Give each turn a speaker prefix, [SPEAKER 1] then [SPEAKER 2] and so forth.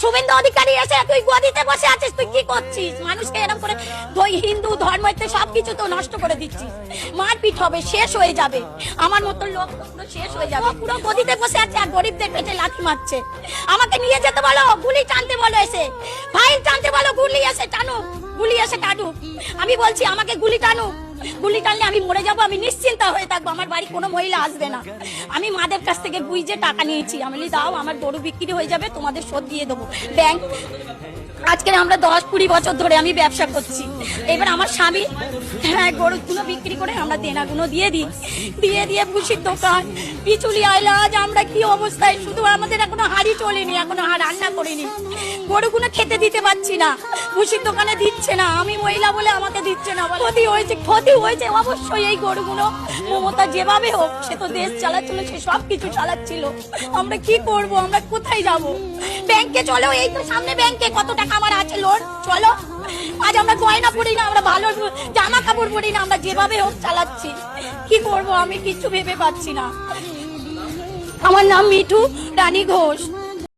[SPEAKER 1] শুভেন্দু অধিকারী এসে তুই গদিতে বসে আছিস, তুই কি করছিস? মানুষকে এরকম করে হিন্দু ধর্মতে সবকিছু তো নষ্ট করে দিচ্ছিস। মারপিট হবে, শেষ হয়ে যাবে, আমার মতো লোক পুরো শেষ হয়ে যাবে। পুরো গদিতে বসে আছে আর গরিবদের পেটে লাথি মারছে। আমাকে নিয়ে যেতে বলো, গুলি টানতে বলো, এসে ফাইল টানতে বলো, গুলি এসে টানো, গুলি এসে টানুক। আমি বলছি আমাকে গুলি টানুক, গুলি টানলে আমি মরে যাবো, আমি নিশ্চিন্তা হয়ে থাকবো, আমার বাড়ি কোনো মহিলা আসবে না। আমি মাদের কাছ থেকে বুঝে টাকা নিয়েছি, আমি দাও, আমার গরু বিক্রি হয়ে যাবে, তোমাদের শোধ দিয়ে দেবো। ব্যাংক আজকে আমরা 10-20 বছর ধরে আমি ব্যবসা করছি। এবার আমার স্বামী গরুগুলো বিক্রি করে আমরা দেনাগুলো দিয়ে দিই, দিয়ে ভুসির দোকান পিছুলি আইলা। আজ আমরা কি অবস্থায়, শুধু আমাদের এখনো হাড়ি চলেনি, এখনো রান্না করিনি, গরুগুলো খেতে দিতে পারছি না, ভুসির দোকানে দিচ্ছে না, আমি মহিলা বলে আমাকে দিচ্ছে না। ক্ষতি হয়েছে অবশ্যই। এই গরুগুলো মমতা যেভাবে হোক, সে তো দেশ চালাচ্ছিল, সে সবকিছু চালাচ্ছিল, আমরা কি করব, আমরা কোথায় যাব? ব্যাংকে চলো, এই তো সামনে ব্যাংকে, কত টাকা আমার আছে লোন, চলো। আজ আমরা গয়না পড়ি না, আমরা ভালো জামা কাপড় পড়ি না, আমরা যেভাবে হোক চালাচ্ছি, কি করব আমি কিছু ভেবে পাচ্ছি না। আমার নাম মিঠু রানী ঘোষ।